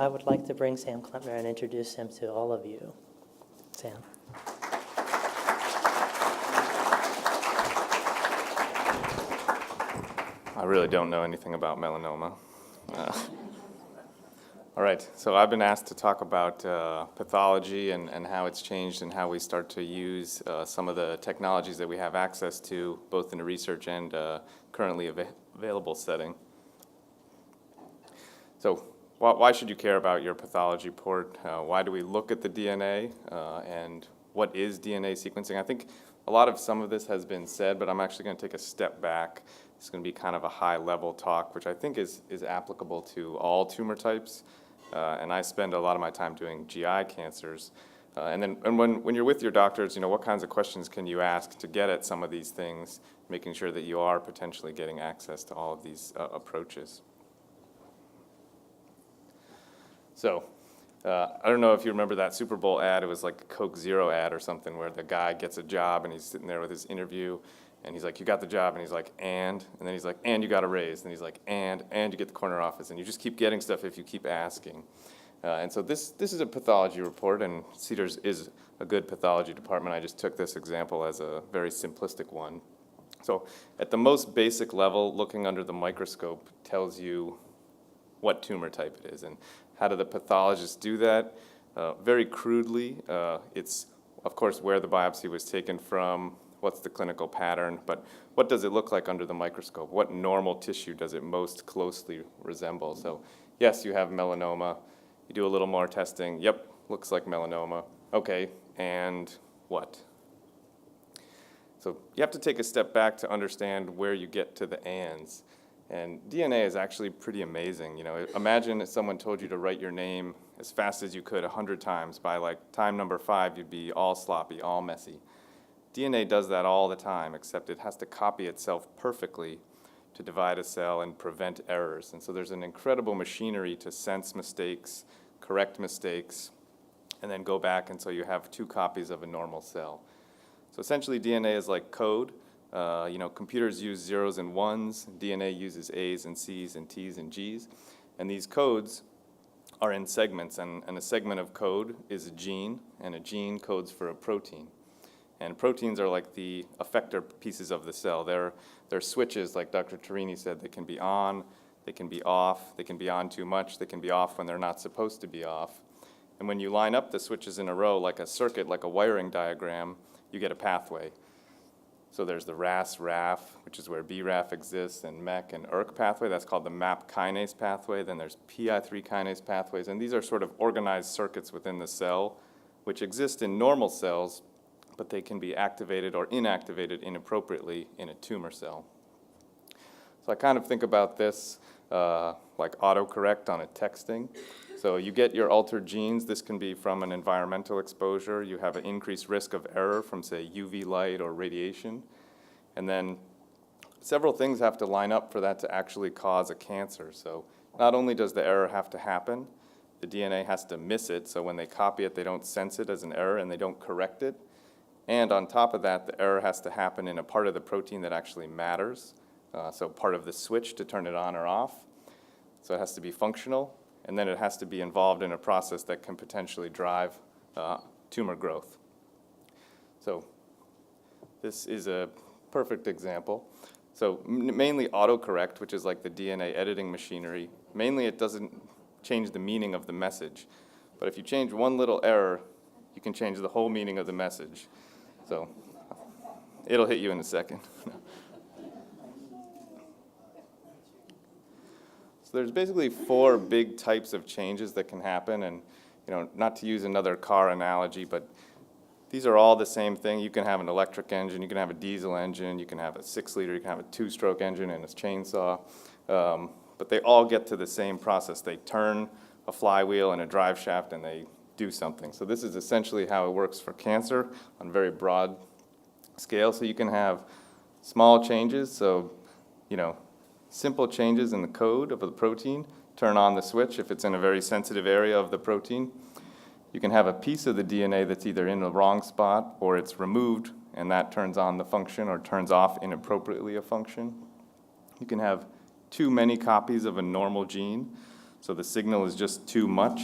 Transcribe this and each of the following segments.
I would like to bring Sam Klempner and introduce him to all of you. Sam. I really don't know anything about melanoma. All right, so I've been asked to talk about pathology and how it's changed and how we start to use some of the technologies that we have access to, both in a research and currently available setting. So why should you care about your pathology report? Why do we look at the DNA? And what is DNA sequencing? I think some of this has been said, but I'm actually going to take a step back. It's going to be kind of a high-level talk, which I think is applicable to all tumor types. And I spend a lot of my time doing GI cancers. And when you're with your doctors, what kinds of questions can you ask to get at some of these things, making sure that you are potentially getting access to all of these approaches. So I don't know if you remember that Super Bowl ad. It was like a Coke Zero ad or something where the guy gets a job and he's sitting there with his interview and he's like, you got the job, and he's like, and then he's like, and you got a raise, and he's like, and you get the corner office, and you just keep getting stuff if you keep asking. And so this is a pathology report, and Cedars is a good pathology department. I just took this example as a very simplistic one. So at the most basic level, looking under the microscope tells you what tumor type it is. And how do the pathologists do that? Very crudely, it's, of course, where the biopsy was taken from, what's the clinical pattern, but what does it look like under the microscope? What normal tissue does it most closely resemble? So yes, you have melanoma. You do a little more testing. Yep, looks like melanoma. Okay, and what? So you have to take a step back to understand where you get to the ands. And DNA is actually pretty amazing. Imagine if someone told you to write your name as fast as you could 100 times. By like time number 5, you'd be all sloppy, all messy. DNA does that all the time, except it has to copy itself perfectly to divide a cell and prevent errors. And so there's an incredible machinery to sense mistakes, correct mistakes, and then go back until you have 2 copies of a normal cell. So essentially DNA is like code. Computers use zeros and ones. DNA uses A's and C's and T's and G's. And these codes are in segments, and a segment of code is a gene, and a gene codes for a protein. And proteins are like the effector pieces of the cell. They're switches, like Dr. Tarini said. They can be on, they can be off, they can be on too much, they can be off when they're not supposed to be off. And when you line up the switches in a row, like a circuit, like a wiring diagram, you get a pathway. So there's the RAS-RAF, which is where BRAF exists, and MEK and ERK pathway. That's called the MAP kinase pathway. Then there's PI3 kinase pathways. And these are sort of organized circuits within the cell, which exist in normal cells, but they can be activated or inactivated inappropriately in a tumor cell. So I kind of think about this like autocorrect on a texting. So you get your altered genes. This can be from an environmental exposure. You have an increased risk of error from, say, UV light or radiation. And then several things have to line up for that to actually cause a cancer. So not only does the error have to happen, the DNA has to miss it. So when they copy it, they don't sense it as an error and they don't correct it. And on top of that, the error has to happen in a part of the protein that actually matters. So part of the switch to turn it on or off. So it has to be functional, and then it has to be involved in a process that can potentially drive tumor growth. So this is a perfect example. So mainly autocorrect, which is like the DNA editing machinery. Mainly it doesn't change the meaning of the message. But if you change one little error, you can change the whole meaning of the message. So it'll hit you in a second. So there's basically 4 big types of changes that can happen. And not to use another car analogy, but these are all the same thing. You can have an electric engine, you can have a diesel engine, you can have a 6-liter, you can have a 2-stroke engine and a chainsaw. But they all get to the same process. They turn a flywheel and a drive shaft and they do something. So this is essentially how it works for cancer on a very broad scale. So you can have small changes, so simple changes in the code of the protein turn on the switch if it's in a very sensitive area of the protein. You can have a piece of the DNA that's either in the wrong spot or it's removed and that turns on the function or turns off inappropriately a function. You can have too many copies of a normal gene. So the signal is just too much,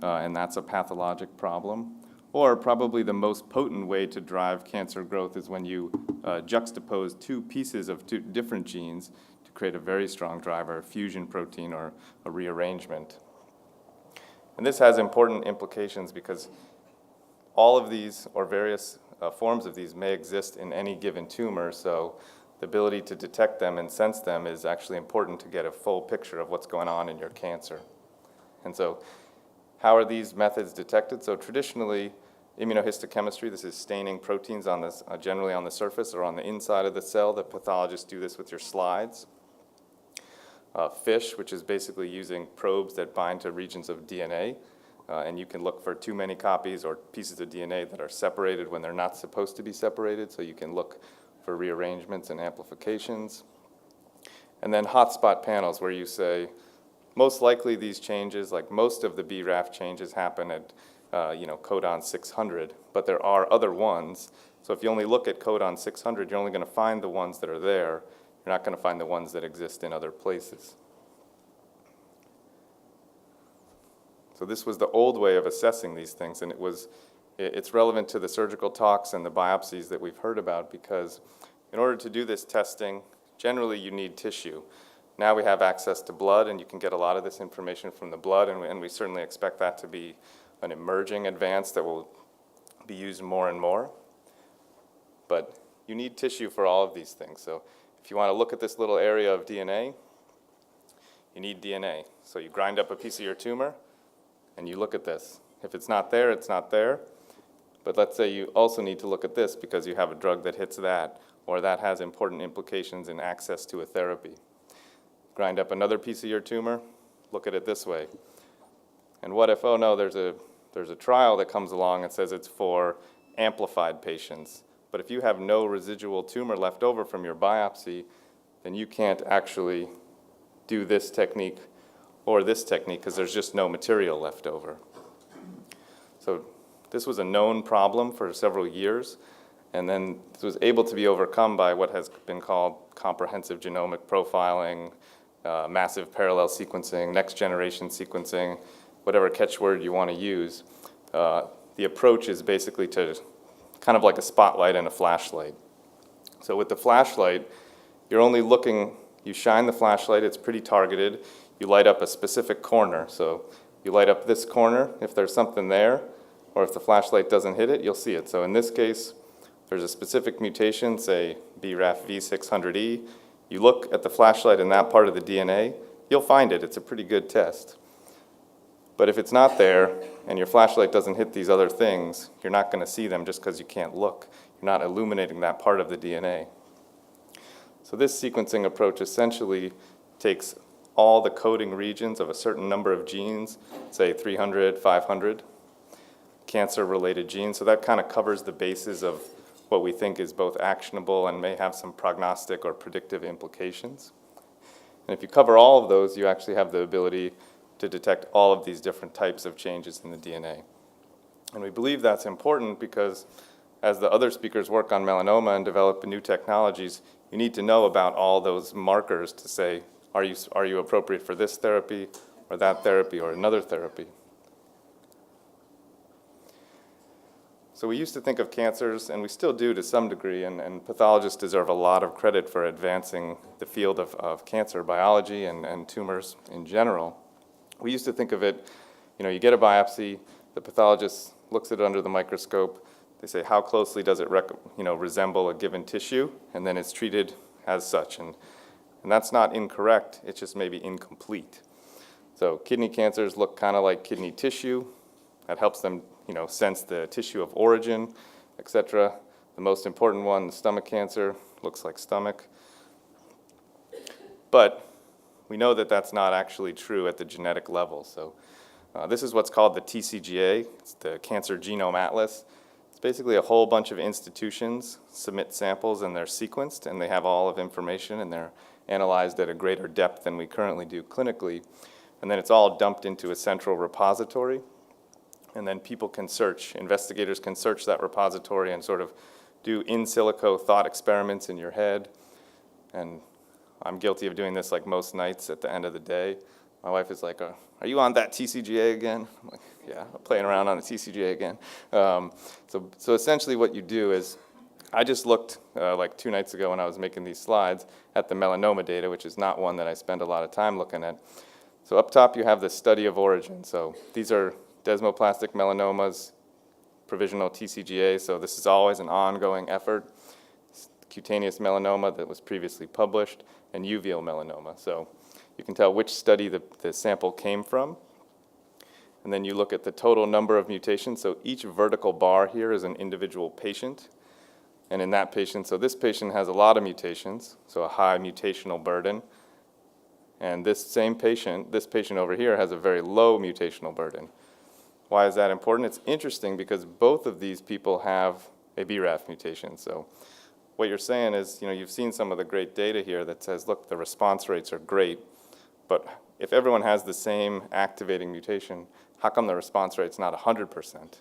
and that's a pathologic problem. Or probably the most potent way to drive cancer growth is when you juxtapose two pieces of two different genes to create a very strong driver, a fusion protein or a rearrangement. And this has important implications because all of these, or various forms of these, may exist in any given tumor, so the ability to detect them and sense them is actually important to get a full picture of what's going on in your cancer. And so how are these methods detected? So traditionally, immunohistochemistry, this is staining proteins on this, generally on the surface or on the inside of the cell. The pathologists do this with your slides. FISH, which is basically using probes that bind to regions of DNA, and you can look for too many copies or pieces of DNA that are separated when they're not supposed to be separated, so you can look for rearrangements and amplifications. And then hotspot panels, where you say, most likely these changes, like most of the BRAF changes, happen at codon 600, but there are other ones. So if you only look at codon 600, you're only going to find the ones that are there. You're not going to find the ones that exist in other places. So this was the old way of assessing these things, and it's relevant to the surgical talks and the biopsies that we've heard about, because in order to do this testing, generally you need tissue. Now we have access to blood, and you can get a lot of this information from the blood, and we certainly expect that to be an emerging advance that will be used more and more. But you need tissue for all of these things. So if you want to look at this little area of DNA, you need DNA. So you grind up a piece of your tumor, and you look at this. If it's not there, it's not there. But let's say you also need to look at this because you have a drug that hits that, or that has important implications in access to a therapy. Grind up another piece of your tumor, look at it this way. And what if, oh no, there's a trial that comes along and says it's for amplified patients. But if you have no residual tumor left over from your biopsy, then you can't actually do this technique or this technique because there's just no material left over. So this was a known problem for several years, and then this was able to be overcome by what has been called comprehensive genomic profiling, massive parallel sequencing, next generation sequencing, whatever catchword you want to use. The approach is basically to kind of like a spotlight and a flashlight. So with the flashlight, you're only looking, you shine the flashlight, it's pretty targeted, you light up a specific corner. So you light up this corner, if there's something there, or if the flashlight doesn't hit it, you'll see it. So in this case, there's a specific mutation, say BRAF V600E. You look at the flashlight in that part of the DNA, you'll find it. It's a pretty good test. But if it's not there, and your flashlight doesn't hit these other things, you're not going to see them just because you can't look. You're not illuminating that part of the DNA. So this sequencing approach essentially takes all the coding regions of a certain number of genes, say 300, 500, cancer-related genes. So that kind of covers the bases of what we think is both actionable and may have some prognostic or predictive implications. And if you cover all of those, you actually have the ability to detect all of these different types of changes in the DNA. And we believe that's important because as the other speakers work on melanoma and develop new technologies, you need to know about all those markers to say, are you appropriate for this therapy or that therapy or another therapy? So we used to think of cancers, and we still do to some degree, and pathologists deserve a lot of credit for advancing the field of cancer biology and tumors in general. We used to think of it, you get a biopsy, the pathologist looks at it under the microscope, they say how closely does it resemble a given tissue, and then it's treated as such. And that's not incorrect, it's just maybe incomplete. So kidney cancers look kind of like kidney tissue. That helps them sense the tissue of origin, etc. The most important one, the stomach cancer, looks like stomach. But we know that that's not actually true at the genetic level. So this is what's called the TCGA. It's the Cancer Genome Atlas. It's basically a whole bunch of institutions submit samples, and they're sequenced, and they have all of information, and they're analyzed at a greater depth than we currently do clinically. And then it's all dumped into a central repository. And then people can search, investigators can search that repository and sort of do in silico thought experiments in your head. And I'm guilty of doing this like most nights at the end of the day. My wife is like, are you on that TCGA again? I'm like, yeah, I'm playing around on the TCGA again. So essentially what you do is, I just looked like 2 nights ago when I was making these slides at the melanoma data, which is not one that I spend a lot of time looking at. So up top you have the study of origin. So these are desmoplastic melanomas, provisional TCGA, so this is always an ongoing effort. Cutaneous melanoma that was previously published, and uveal melanoma. So you can tell which study the sample came from. And then you look at the total number of mutations. So each vertical bar here is an individual patient. And in that patient, so this patient has a lot of mutations, so a high mutational burden. And this same patient, this patient over here, has a very low mutational burden. Why is that important? It's interesting because both of these people have a BRAF mutation. So what you're saying is, you've seen some of the great data here that says, look, the response rates are great, but if everyone has the same activating mutation, how come the response rate's not 100%?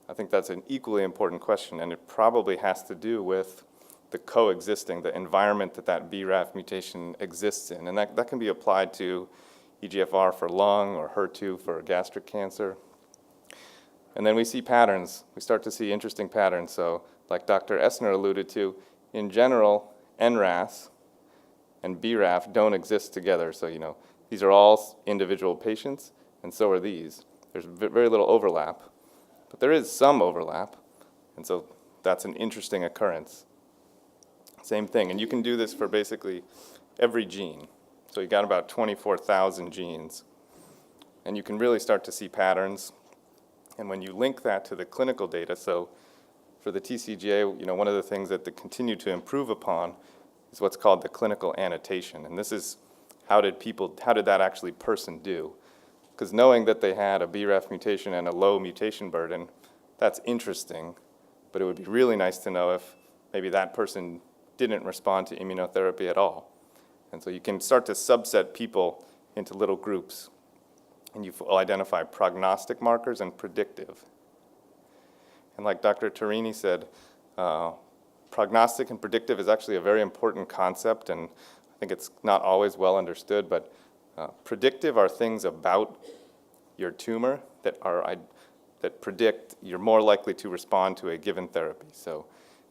I think that's an equally important question, and it probably has to do with the coexisting, the environment that BRAF mutation exists in. And that can be applied to EGFR for lung or HER2 for gastric cancer. And then we see patterns. We start to see interesting patterns. So like Dr. Essner alluded to, in general, NRAS and BRAF don't exist together. So, these are all individual patients, and so are these. There's very little overlap. But there is some overlap, and so that's an interesting occurrence. Same thing, and you can do this for basically every gene. So you got about 24,000 genes, and you can really start to see patterns. And when you link that to the clinical data, so for the TCGA, one of the things that they continue to improve upon is what's called the clinical annotation, and this is how did that actually person do? Because knowing that they had a BRAF mutation and a low mutation burden, that's interesting, but it would be really nice to know if maybe that person didn't respond to immunotherapy at all. And so you can start to subset people into little groups, and you will identify prognostic markers and predictive. And like Dr. Tarini said, prognostic and predictive is actually a very important concept, and I think it's not always well understood, but predictive are things about your tumor that predict you're more likely to respond to a given therapy. So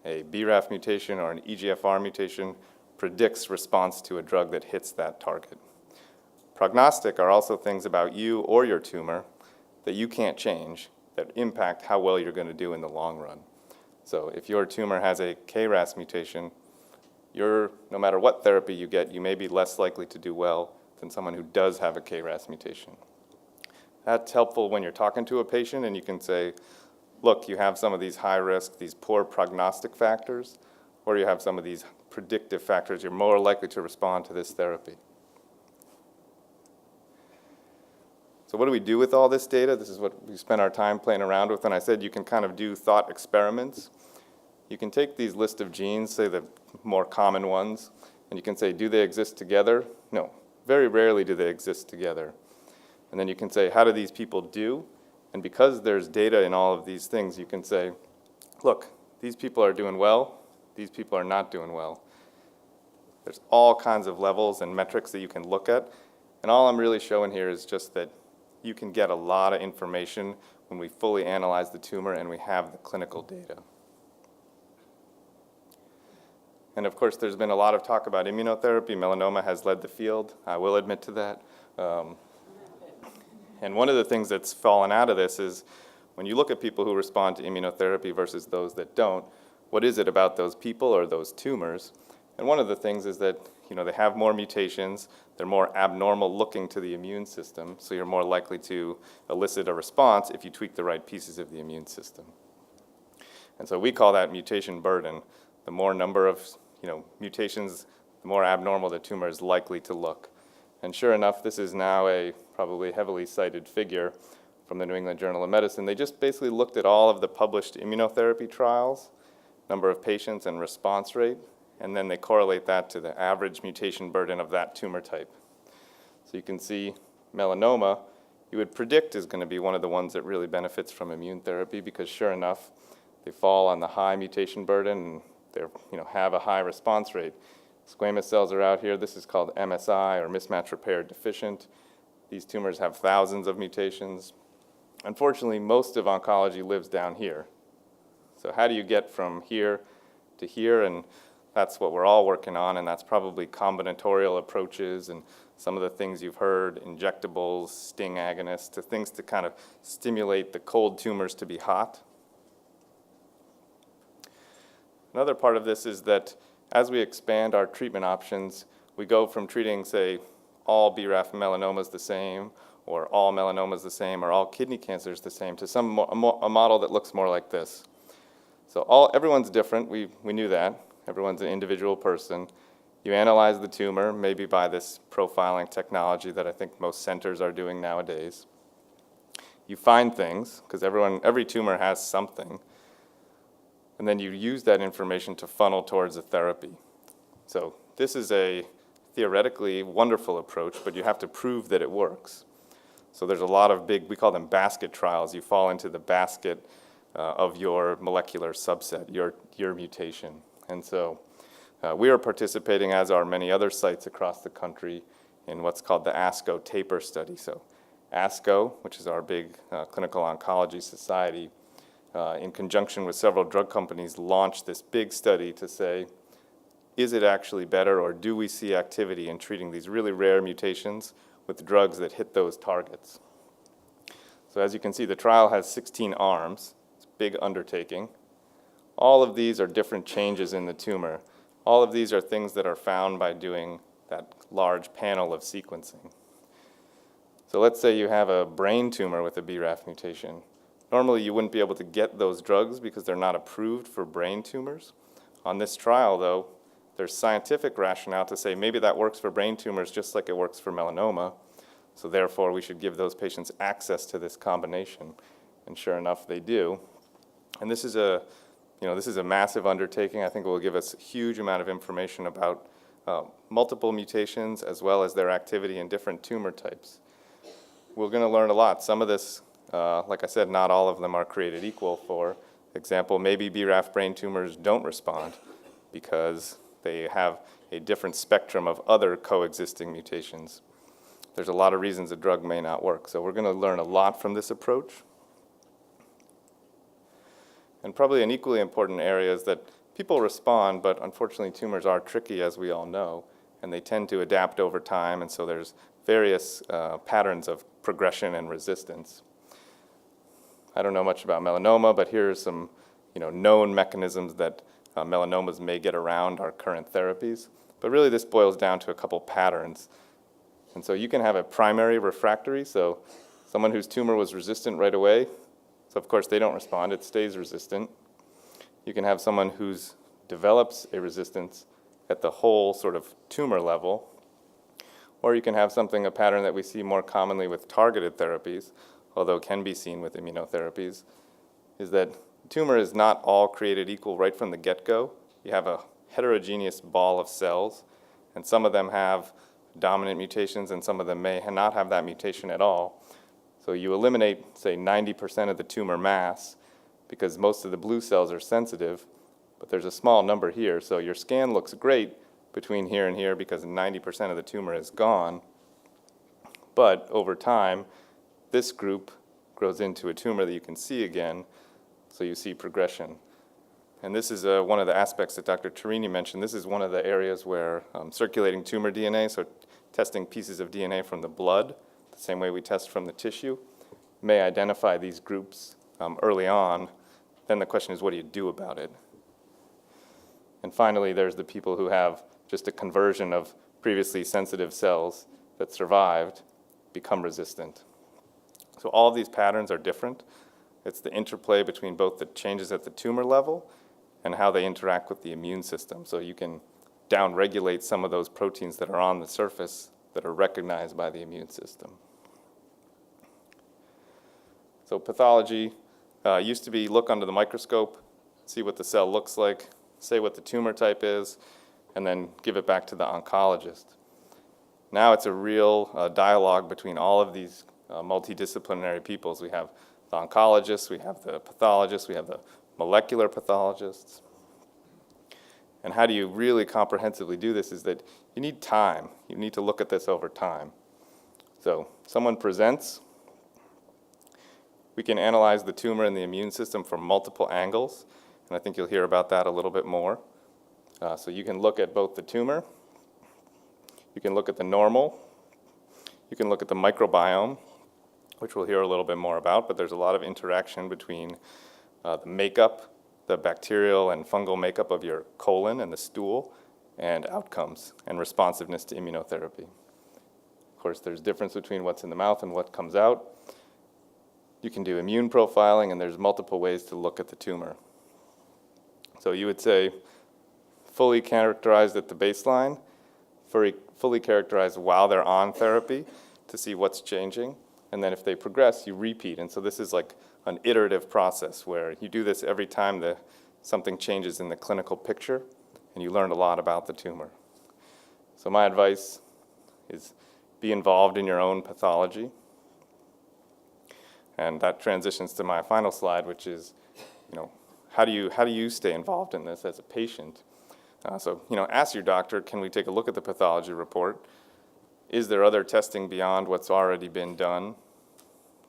a BRAF mutation or an EGFR mutation predicts response to a drug that hits that target. Prognostic are also things about you or your tumor that you can't change that impact how well you're going to do in the long run. So if your tumor has a KRAS mutation, no matter what therapy you get, you may be less likely to do well than someone who does have a KRAS mutation. That's helpful when you're talking to a patient and you can say, look, you have some of these high risk, these poor prognostic factors, or you have some of these predictive factors. You're more likely to respond to this therapy. So what do we do with all this data? This is what we spent our time playing around with, and I said you can kind of do thought experiments. You can take these list of genes, say the more common ones, and you can say, do they exist together? No. Very rarely do they exist together. And then you can say, how do these people do? And because there's data in all of these things, you can say, look, these people are doing well, these people are not doing well. There's all kinds of levels and metrics that you can look at. And all I'm really showing here is just that you can get a lot of information when we fully analyze the tumor and we have the clinical data. And of course, there's been a lot of talk about immunotherapy. Melanoma has led the field. I will admit to that. And one of the things that's fallen out of this is when you look at people who respond to immunotherapy versus those that don't, what is it about those people or those tumors? And one of the things is that they have more mutations, they're more abnormal looking to the immune system, so you're more likely to elicit a response if you tweak the right pieces of the immune system. And so we call that mutation burden. The more number of mutations, the more abnormal the tumor is likely to look. And sure enough, this is now a probably heavily cited figure from the New England Journal of Medicine. They just basically looked at all of the published immunotherapy trials, number of patients and response rate, and then they correlate that to the average mutation burden of that tumor type. So you can see melanoma, you would predict is going to be one of the ones that really benefits from immune therapy because sure enough, they fall on the high mutation burden and they have a high response rate. Squamous cells are out here. This is called MSI or mismatch repair deficient. These tumors have thousands of mutations. Unfortunately, most of oncology lives down here. So how do you get from here to here? And that's what we're all working on, and that's probably combinatorial approaches and some of the things you've heard, injectables, sting agonists, to things to kind of stimulate the cold tumors to be hot. Another part of this is that as we expand our treatment options, we go from treating, say, all BRAF melanomas the same, or all melanomas the same, or all kidney cancers the same, to a model that looks more like this. So everyone's different, we knew that. Everyone's an individual person. You analyze the tumor, maybe by this profiling technology that I think most centers are doing nowadays. You find things, because every tumor has something, and then you use that information to funnel towards a therapy. So this is a theoretically wonderful approach, but you have to prove that it works. So there's a lot of we call them basket trials. You fall into the basket of your molecular subset, your mutation. And so we are participating, as are many other sites across the country, in what's called the ASCO TAPER study. So ASCO, which is our big clinical oncology society, in conjunction with several drug companies, launched this big study to say, is it actually better, or do we see activity in treating these really rare mutations with drugs that hit those targets? So as you can see, the trial has 16 arms. It's a big undertaking. All of these are different changes in the tumor. All of these are things that are found by doing that large panel of sequencing. So let's say you have a brain tumor with a BRAF mutation. Normally you wouldn't be able to get those drugs because they're not approved for brain tumors. On this trial, though, there's scientific rationale to say maybe that works for brain tumors just like it works for melanoma. So therefore, we should give those patients access to this combination. And sure enough, they do. And this is a massive undertaking. I think it will give us a huge amount of information about multiple mutations as well as their activity in different tumor types. We're going to learn a lot. Some of this, like I said, not all of them are created equal. For example, maybe BRAF brain tumors don't respond because they have a different spectrum of other coexisting mutations. There's a lot of reasons a drug may not work. So we're going to learn a lot from this approach. And probably an equally important area is that people respond, but unfortunately tumors are tricky, as we all know, and they tend to adapt over time, and so there's various patterns of progression and resistance. I don't know much about melanoma, but here are some known mechanisms that melanomas may get around our current therapies. But really this boils down to a couple patterns. And so you can have a primary refractory, so someone whose tumor was resistant right away, so of course they don't respond, it stays resistant. You can have someone who develops a resistance at the whole sort of tumor level, or you can have a pattern that we see more commonly with targeted therapies, although can be seen with immunotherapies, is that tumor is not all created equal right from the get-go. You have a heterogeneous ball of cells, and some of them have dominant mutations and some of them may not have that mutation at all. So you eliminate, say, 90% of the tumor mass because most of the blue cells are sensitive, but there's a small number here. So your scan looks great between here and here because 90% of the tumor is gone. But over time, this group grows into a tumor that you can see again, so you see progression. And this is one of the aspects that Dr. Tarini mentioned. This is one of the areas where circulating tumor DNA, so testing pieces of DNA from the blood, the same way we test from the tissue, may identify these groups early on. Then the question is, what do you do about it? And finally, there's the people who have just a conversion of previously sensitive cells that survived, become resistant. So all of these patterns are different. It's the interplay between both the changes at the tumor level and how they interact with the immune system. So you can downregulate some of those proteins that are on the surface that are recognized by the immune system. So pathology used to be look under the microscope, see what the cell looks like, say what the tumor type is, and then give it back to the oncologist. Now it's a real dialogue between all of these multidisciplinary peoples. We have the oncologists, we have the pathologists, we have the molecular pathologists. And how do you really comprehensively do this is that you need time. You need to look at this over time. So someone presents. We can analyze the tumor and the immune system from multiple angles, and I think you'll hear about that a little bit more. So you can look at both the tumor, you can look at the normal, you can look at the microbiome, which we'll hear a little bit more about, but there's a lot of interaction between the makeup, the bacterial and fungal makeup of your colon and the stool, and outcomes and responsiveness to immunotherapy. Of course, there's difference between what's in the mouth and what comes out. You can do immune profiling, and there's multiple ways to look at the tumor. So you would say fully characterized at the baseline, fully characterized while they're on therapy to see what's changing, and then if they progress, you repeat. And so this is like an iterative process where you do this every time something changes in the clinical picture, and you learn a lot about the tumor. So my advice is be involved in your own pathology. And that transitions to my final slide, which is, how do you stay involved in this as a patient? So ask your doctor, can we take a look at the pathology report? Is there other testing beyond what's already been done?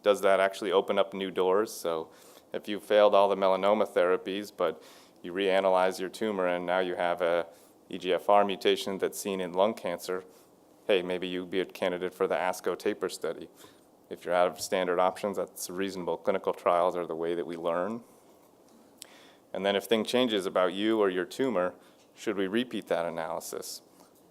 Does that actually open up new doors? So if you failed all the melanoma therapies, but you reanalyze your tumor and now you have a EGFR mutation that's seen in lung cancer, hey, maybe you'd be a candidate for the ASCO taper study. If you're out of standard options, that's reasonable. Clinical trials are the way that we learn. And then if thing changes about you or your tumor, should we repeat that analysis?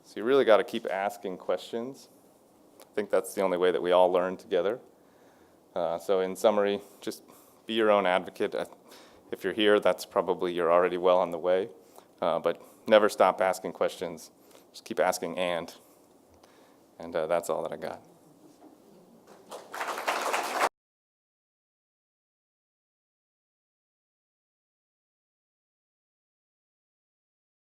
So you really got to keep asking questions. I think that's the only way that we all learn together. So in summary, just be your own advocate. If you're here, that's probably you're already well on the way. But never stop asking questions. Just keep asking and that's all that I got.